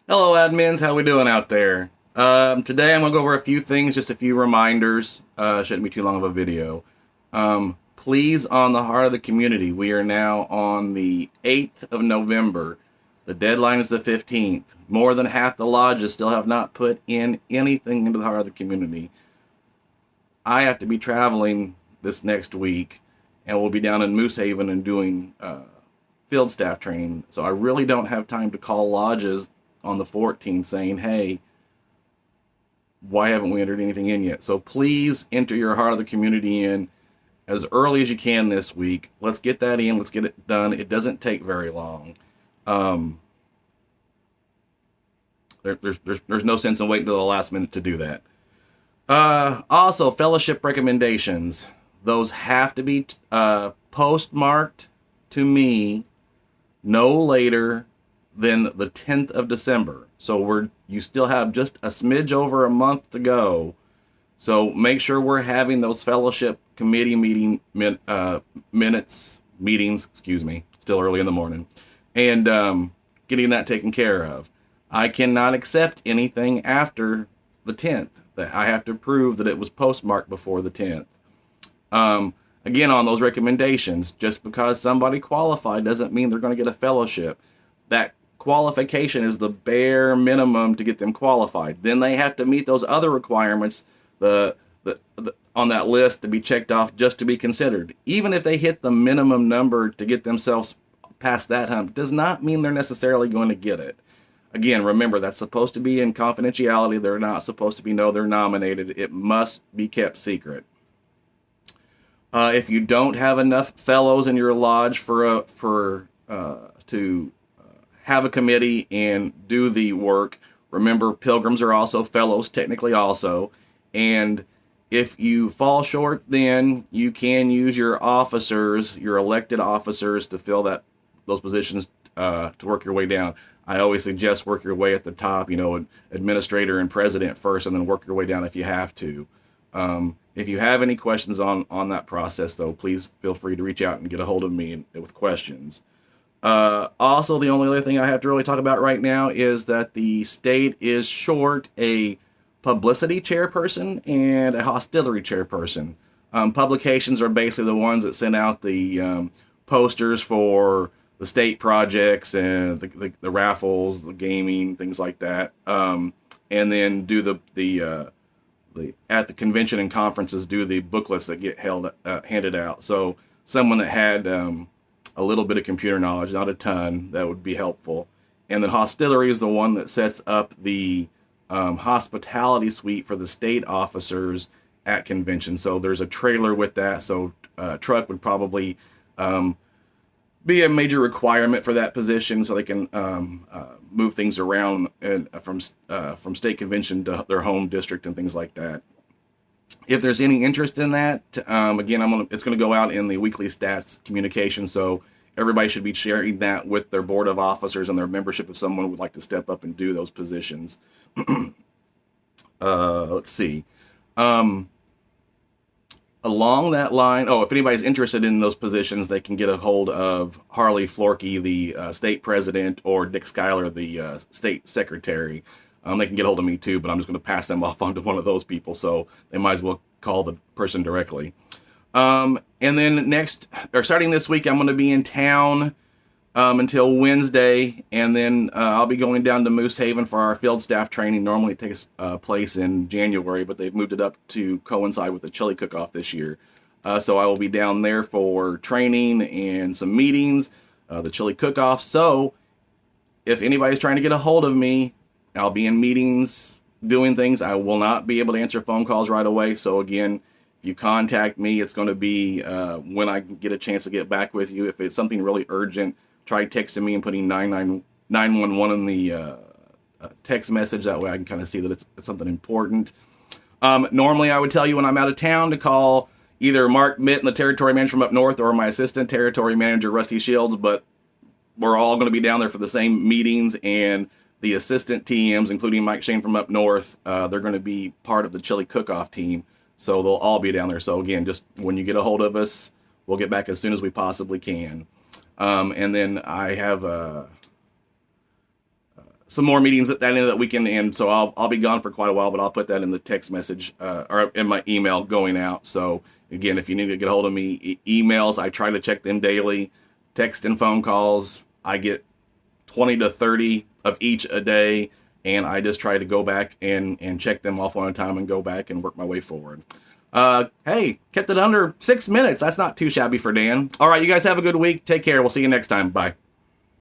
Hello, admins. How we doing out there? Today I'm gonna go over a few things, just a few reminders. Shouldn't be too long of a video. Please, on the heart of the community, we are now on the 8th of November. The deadline is the 15th. More than half the lodges still have not put in anything into the heart of the community. I have to be traveling this next week, and we'll be down in Moose Haven and doing field staff training. So I really don't have time to call lodges on the 14th saying, hey, why haven't we entered anything in yet? So please enter your heart of the community in as early as you can this week. Let's get that in. Let's get it done. It doesn't take very long. Um, there's no sense in waiting until the last minute to do that. Also, fellowship recommendations. Those have to be postmarked to me no later than the 10th of December. So you still have just a smidge over a month to go. So make sure we're having those fellowship committee meetings, excuse me, still early in the morning, and getting that taken care of. I cannot accept anything after the 10th. That I have to prove that it was postmarked before the 10th. Again, on those recommendations, just because somebody qualified doesn't mean they're going to get a fellowship. That qualification is the bare minimum to get them qualified. Then they have to meet those other requirements on that list to be checked off just to be considered. Even if they hit the minimum number to get themselves past that hump, does not mean they're necessarily going to get it. Again, remember, that's supposed to be in confidentiality. They're not supposed to be know they're nominated. It must be kept secret. If you don't have enough fellows in your lodge to have a committee and do the work, remember pilgrims are also fellows technically also, and if you fall short, then you can use your officers, your elected officers, to fill those positions to work your way down. I always suggest work your way at the top, administrator and president first, and then work your way down if you have to. If you have any questions on that process, though, please feel free to reach out and get a hold of me with questions. Also, the only other thing I have to really talk about right now is that the state is short a publicity chairperson and a hostility chairperson. Publications are basically the ones that send out the posters for the state projects and the raffles, the gaming, things like that, and then do the at the convention and conferences do the booklets that get handed out. So someone that had a little bit of computer knowledge, not a ton, that would be helpful. And then hostility is the one that sets up the hospitality suite for the state officers at convention. So there's a trailer with that. So truck would probably be a major requirement for that position, so they can move things around from state convention to their home district and things like that. If there's any interest in that, again, it's going to go out in the weekly stats communication, so everybody should be sharing that with their board of officers and their membership if someone would like to step up and do those positions. Let's see. Along that line, if anybody's interested in those positions, they can get a hold of Harley Florkey, the state president, or Dick Schuyler, the state secretary. They can get a hold of me too, but I'm just going to pass them off onto one of those people, so they might as well call the person directly. And then starting this week, I'm going to be in town until Wednesday, and then I'll be going down to Moose Haven for our field staff training. Normally it takes place in January, but they've moved it up to coincide with the chili cook-off this year. So I will be down there for training and some meetings, the chili cook-off. So if anybody's trying to get a hold of me, I'll be in meetings doing things. I will not be able to answer phone calls right away. So again, if you contact me, it's going to be when I get a chance to get back with you. If it's something really urgent, try texting me and putting 911 in the text message. That way I can kind of see that it's something important. Normally I would tell you when I'm out of town to call either Mark Mitten, the territory manager from up north, or my assistant territory manager, Rusty Shields, but we're all going to be down there for the same meetings, and the assistant TMs, including Mike Shane from up north, they're going to be part of the chili cook-off team, so they'll all be down there. So again, just when you get a hold of us, we'll get back as soon as we possibly can. And then I have some more meetings at that end of that weekend, and so I'll be gone for quite a while, but I'll put that in the text message or in my email going out. So again, if you need to get a hold of me, emails, I try to check them daily. Text and phone calls, I get 20 to 30 of each a day, and I just try to go back and check them off one at a time and go back and work my way forward. Hey, kept it under 6 minutes. That's not too shabby for Dan. All right, you guys have a good week. Take care. We'll see you next time. Bye.